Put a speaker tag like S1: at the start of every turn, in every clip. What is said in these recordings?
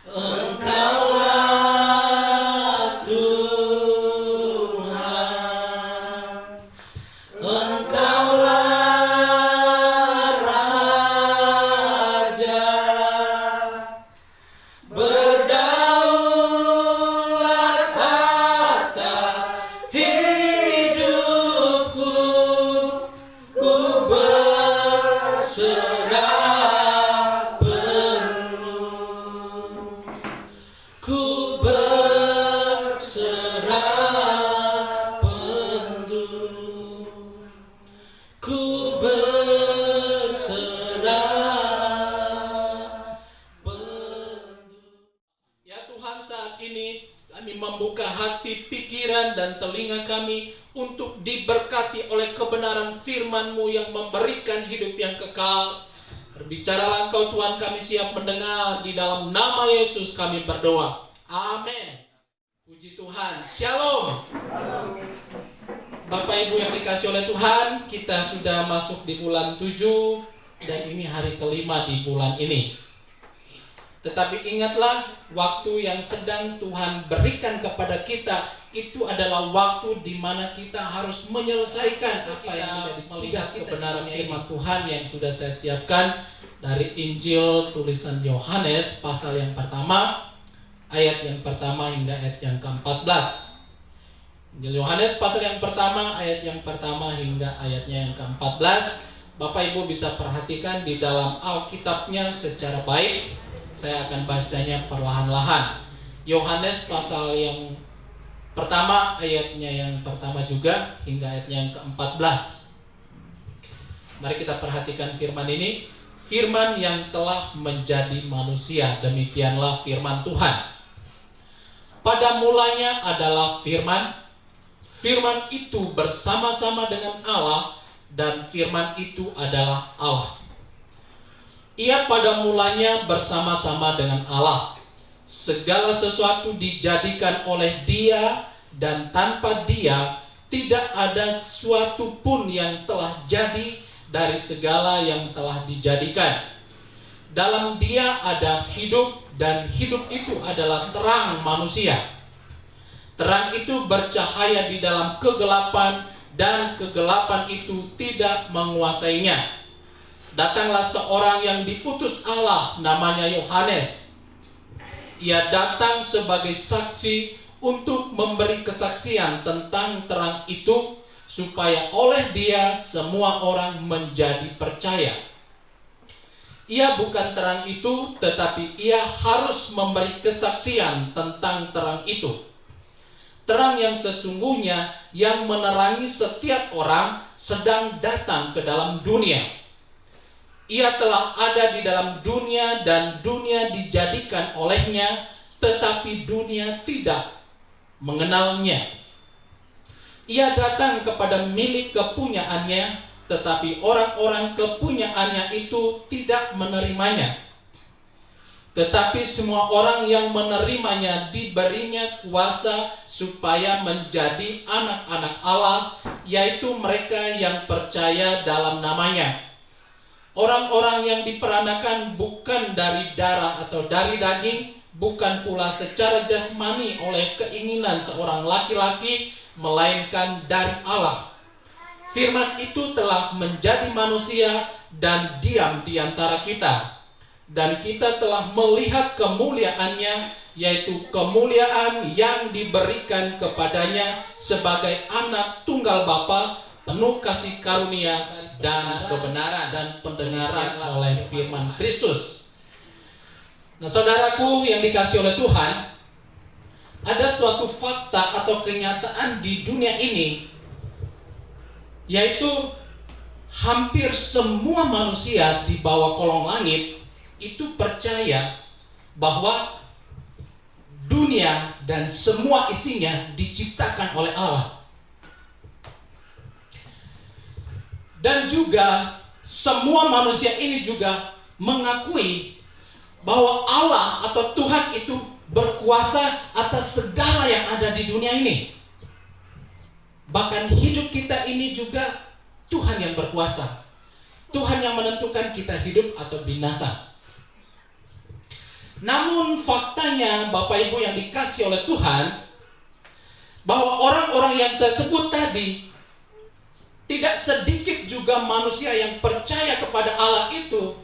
S1: Engkaulah Tuhan, Engkaulah Raja, berdaulat atas hidupku, ku berserah penuh, ku berserah penuh, ku berserah penuh. Ya Tuhan, saat ini kami membuka hati, pikiran, dan telinga kami untuk diberkati oleh kebenaran firman-Mu yang memberikan hidup yang kekal. Berbicaralah Engkau Tuhan, kami siap mendengar. Di dalam nama Yesus kami berdoa. Amin. Puji Tuhan. Shalom. Bapak Ibu yang dikasih oleh Tuhan, kita sudah masuk di bulan 7 dan ini hari kelima di bulan ini. Tetapi ingatlah, waktu yang sedang Tuhan berikan kepada kita itu adalah waktu di mana kita harus menyelesaikan apa yang menjadi melihat kebenaran firman Tuhan yang sudah saya siapkan dari Injil tulisan Yohanes pasal yang pertama, ayat yang pertama hingga ayat yang ke-14. Injil Yohanes pasal yang pertama, ayat yang pertama hingga ayatnya yang ke-14. Bapak Ibu bisa perhatikan di dalam Alkitabnya secara baik. Saya akan bacanya perlahan-lahan. Yohanes pasal yang pertama, ayatnya yang pertama juga hingga ayatnya yang ke-14. Mari kita perhatikan firman ini. Firman yang telah menjadi manusia, demikianlah firman Tuhan. Pada mulanya adalah firman. Firman itu bersama-sama dengan Allah, dan firman itu adalah Allah. Ia pada mulanya bersama-sama dengan Allah. Segala sesuatu dijadikan oleh Dia, dan tanpa Dia tidak ada sesuatu pun yang telah jadi dari segala yang telah dijadikan. Dalam Dia ada hidup, dan hidup itu adalah terang manusia. Terang itu bercahaya di dalam kegelapan, dan kegelapan itu tidak menguasainya. Datanglah seorang yang diutus Allah, namanya Yohanes. Ia datang sebagai saksi untuk memberi kesaksian tentang terang itu, supaya oleh dia semua orang menjadi percaya. Ia bukan terang itu, tetapi ia harus memberi kesaksian tentang terang itu. Terang yang sesungguhnya yang menerangi setiap orang sedang datang ke dalam dunia. Ia telah ada di dalam dunia, dan dunia dijadikan olehnya, tetapi dunia tidak mengenalnya. Ia datang kepada milik kepunyaannya, tetapi orang-orang kepunyaannya itu tidak menerimanya. Tetapi semua orang yang menerimanya diberinya kuasa supaya menjadi anak-anak Allah, yaitu mereka yang percaya dalam namanya. Orang-orang yang diperanakan bukan dari darah atau dari daging, bukan pula secara jasmani oleh keinginan seorang laki-laki, melainkan dari Allah. Firman itu telah menjadi manusia dan diam di antara kita. Dan kita telah melihat kemuliaannya, yaitu kemuliaan yang diberikan kepadanya sebagai anak tunggal Bapa, penuh kasih karunia dan kebenaran, dan pendengaran oleh firman Kristus. Nah, saudaraku yang dikasih oleh Tuhan, ada suatu fakta atau kenyataan di dunia ini, yaitu hampir semua manusia di bawah kolong langit itu percaya bahwa dunia dan semua isinya diciptakan oleh Allah. Dan juga semua manusia ini juga mengakui bahwa Allah atau Tuhan itu berkuasa atas segala yang ada di dunia ini. Bahkan hidup kita ini juga Tuhan yang berkuasa. Tuhan yang menentukan kita hidup atau binasa. Namun faktanya Bapak Ibu yang dikasih oleh Tuhan, bahwa orang-orang yang saya sebut tadi, tidak sedikit juga manusia yang percaya kepada Allah itu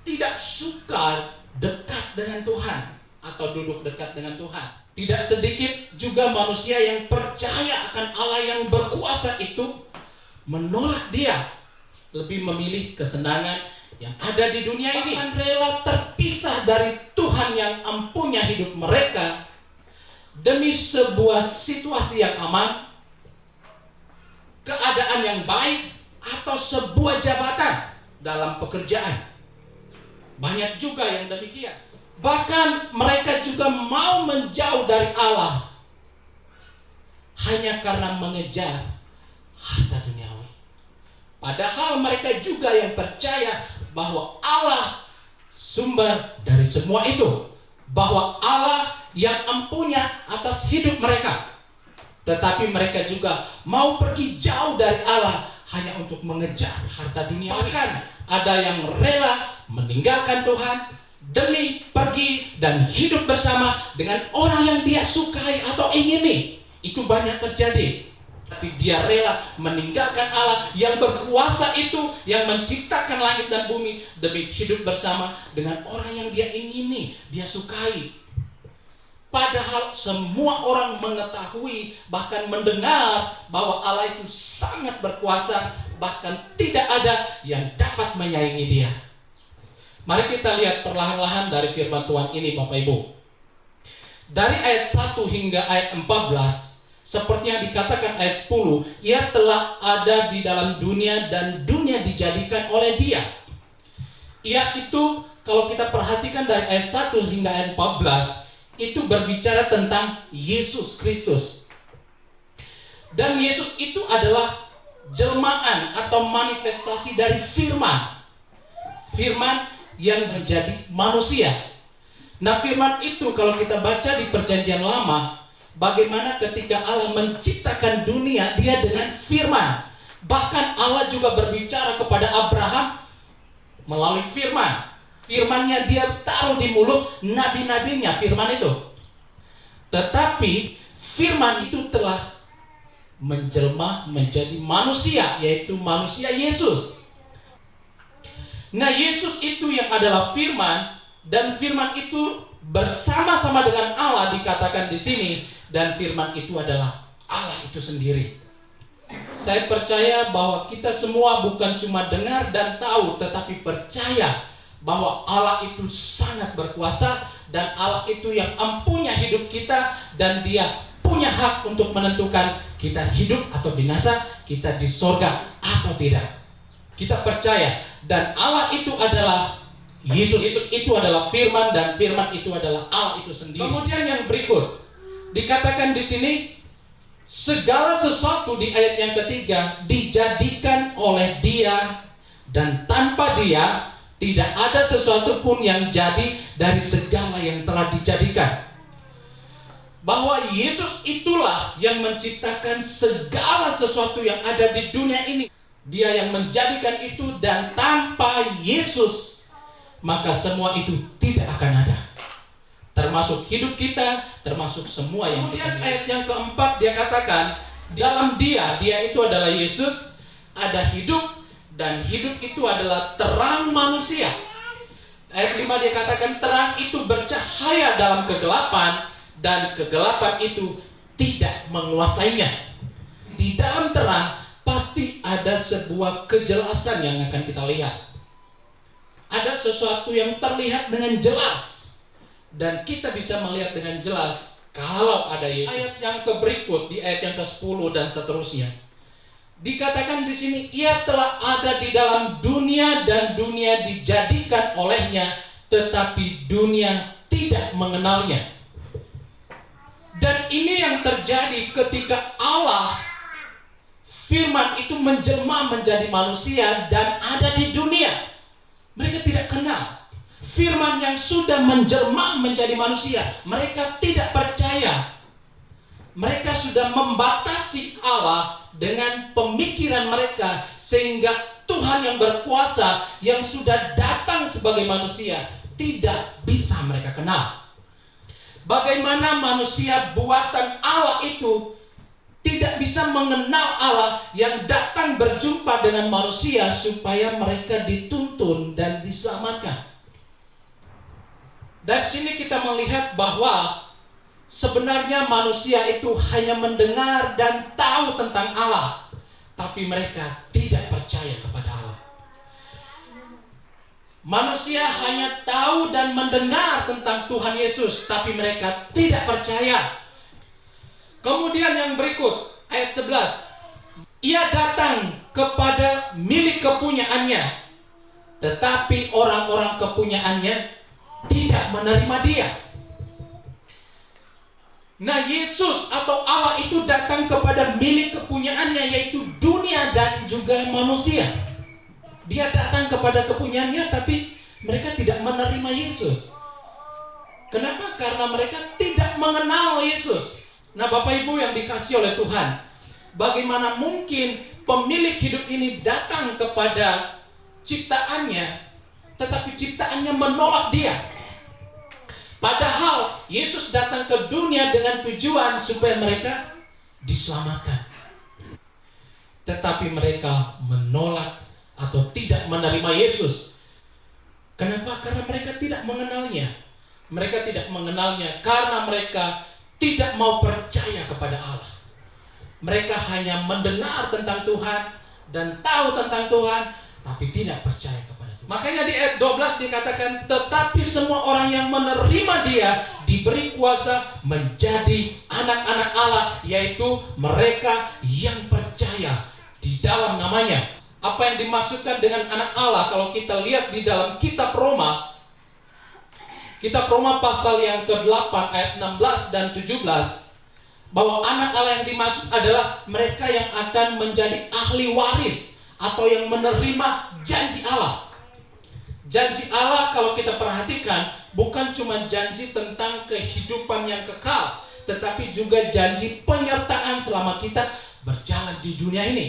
S1: tidak suka dekat dengan Tuhan atau duduk dekat dengan Tuhan. Tidak sedikit juga manusia yang percaya akan Allah yang berkuasa itu menolak Dia, lebih memilih kesenangan yang ada di dunia ini, bahkan rela terpisah dari Tuhan yang empunya hidup mereka demi sebuah situasi yang aman, keadaan yang baik, atau sebuah jabatan dalam pekerjaan. Banyak juga yang demikian. Bahkan mereka juga mau menjauh dari Allah hanya karena mengejar harta duniawi. Padahal mereka juga yang percaya bahwa Allah sumber dari semua itu, bahwa Allah yang empunya atas hidup mereka. Tetapi mereka juga mau pergi jauh dari Allah hanya untuk mengejar harta dunia. Bahkan ada yang rela meninggalkan Tuhan demi pergi dan hidup bersama dengan orang yang dia sukai atau ingini. Itu banyak terjadi. Tapi dia rela meninggalkan Allah yang berkuasa itu, yang menciptakan langit dan bumi, demi hidup bersama dengan orang yang dia ingini, dia sukai. Padahal semua orang mengetahui, bahkan mendengar bahwa Allah itu sangat berkuasa, bahkan tidak ada yang dapat menyaingi Dia. Mari kita lihat perlahan-lahan dari firman Tuhan ini, Bapak Ibu. Dari ayat 1 hingga ayat 14, seperti yang dikatakan ayat 10, Ia telah ada di dalam dunia dan dunia dijadikan oleh Dia. Ia itu, kalau kita perhatikan dari ayat 1 hingga ayat 14, itu berbicara tentang Yesus Kristus. Dan Yesus itu adalah jelmaan atau manifestasi dari firman. Firman yang menjadi manusia. Nah, firman itu kalau kita baca di Perjanjian Lama, bagaimana ketika Allah menciptakan dunia, Dia dengan firman. Bahkan Allah juga berbicara kepada Abraham melalui firman. Firman-Nya Dia taruh di mulut nabi-nabinya, firman itu. Tetapi firman itu telah menjelma menjadi manusia, yaitu manusia Yesus. Nah, Yesus itu yang adalah firman, dan firman itu bersama-sama dengan Allah dikatakan di sini, dan firman itu adalah Allah itu sendiri. Saya percaya bahwa kita semua bukan cuma dengar dan tahu, tetapi percaya bahwa Allah itu sangat berkuasa, dan Allah itu yang empunya hidup kita, dan Dia punya hak untuk menentukan kita hidup atau binasa, kita di sorga atau tidak. Kita percaya, dan Allah itu adalah Yesus. Yesus itu adalah firman, dan firman itu adalah Allah itu sendiri. Kemudian yang berikut dikatakan di sini, segala sesuatu di ayat yang ketiga dijadikan oleh Dia, dan tanpa Dia tidak ada sesuatu pun yang jadi dari segala yang telah dijadikan. Bahwa Yesus itulah yang menciptakan segala sesuatu yang ada di dunia ini. Dia yang menjadikan itu, dan tanpa Yesus maka semua itu tidak akan ada. Termasuk hidup kita, termasuk semua yang kita miliki. Ayat yang keempat dia katakan, dalam Dia itu adalah Yesus, ada hidup, dan hidup itu adalah terang manusia. Ayat 5 dia katakan, terang itu bercahaya dalam kegelapan, dan kegelapan itu tidak menguasainya. Di dalam terang pasti ada sebuah kejelasan yang akan kita lihat. Ada sesuatu yang terlihat dengan jelas, dan kita bisa melihat dengan jelas kalau ada Yesus. Ayat yang berikut, di ayat yang ke-10 dan seterusnya, dikatakan di sini, Ia telah ada di dalam dunia, dan dunia dijadikan olehnya, tetapi dunia tidak mengenalnya. Dan ini yang terjadi ketika Allah, firman itu menjelma menjadi manusia dan ada di dunia. Mereka tidak kenal firman yang sudah menjelma menjadi manusia. Mereka tidak percaya. Mereka sudah membatasi Allah dengan pemikiran mereka, sehingga Tuhan yang berkuasa, yang sudah datang sebagai manusia, tidak bisa mereka kenal. Bagaimana manusia buatan Allah itu tidak bisa mengenal Allah yang datang berjumpa dengan manusia supaya mereka dituntun dan diselamatkan. Dari sini kita melihat bahwa sebenarnya manusia itu hanya mendengar dan tahu tentang Allah, tapi mereka tidak percaya kepada Allah. Manusia hanya tahu dan mendengar tentang Tuhan Yesus, tapi mereka tidak percaya. Kemudian yang berikut, ayat 11. Ia datang kepada milik kepunyaannya, tetapi orang-orang kepunyaannya tidak menerima dia. Nah, Yesus atau Allah itu datang kepada milik kepunyaannya, yaitu dunia dan juga manusia. Dia datang kepada kepunyaannya, tapi mereka tidak menerima Yesus. Kenapa? Karena mereka tidak mengenal Yesus. Nah, Bapak Ibu yang dikasihi oleh Tuhan, bagaimana mungkin pemilik hidup ini datang kepada ciptaannya, tetapi ciptaannya menolak dia? Padahal Yesus datang ke dunia dengan tujuan supaya mereka diselamatkan. Tetapi mereka menolak atau tidak menerima Yesus. Kenapa? Karena mereka tidak mengenalnya. Mereka tidak mengenalnya karena mereka tidak mau percaya kepada Allah. Mereka hanya mendengar tentang Tuhan dan tahu tentang Tuhan, tapi tidak percaya kepada Tuhan. Makanya di ayat 12 dikatakan, tetapi semua orang yang menerima dia diberi kuasa menjadi anak-anak Allah, yaitu mereka yang percaya di dalam namanya. Apa yang dimaksudkan dengan anak Allah? Kalau kita lihat di dalam kitab Roma, kitab Roma pasal yang ke-8 ayat 16 dan 17, bahwa anak Allah yang dimaksud adalah mereka yang akan menjadi ahli waris atau yang menerima janji Allah. Janji Allah kalau kita perhatikan bukan cuma janji tentang kehidupan yang kekal, tetapi juga janji penyertaan selama kita berjalan di dunia ini.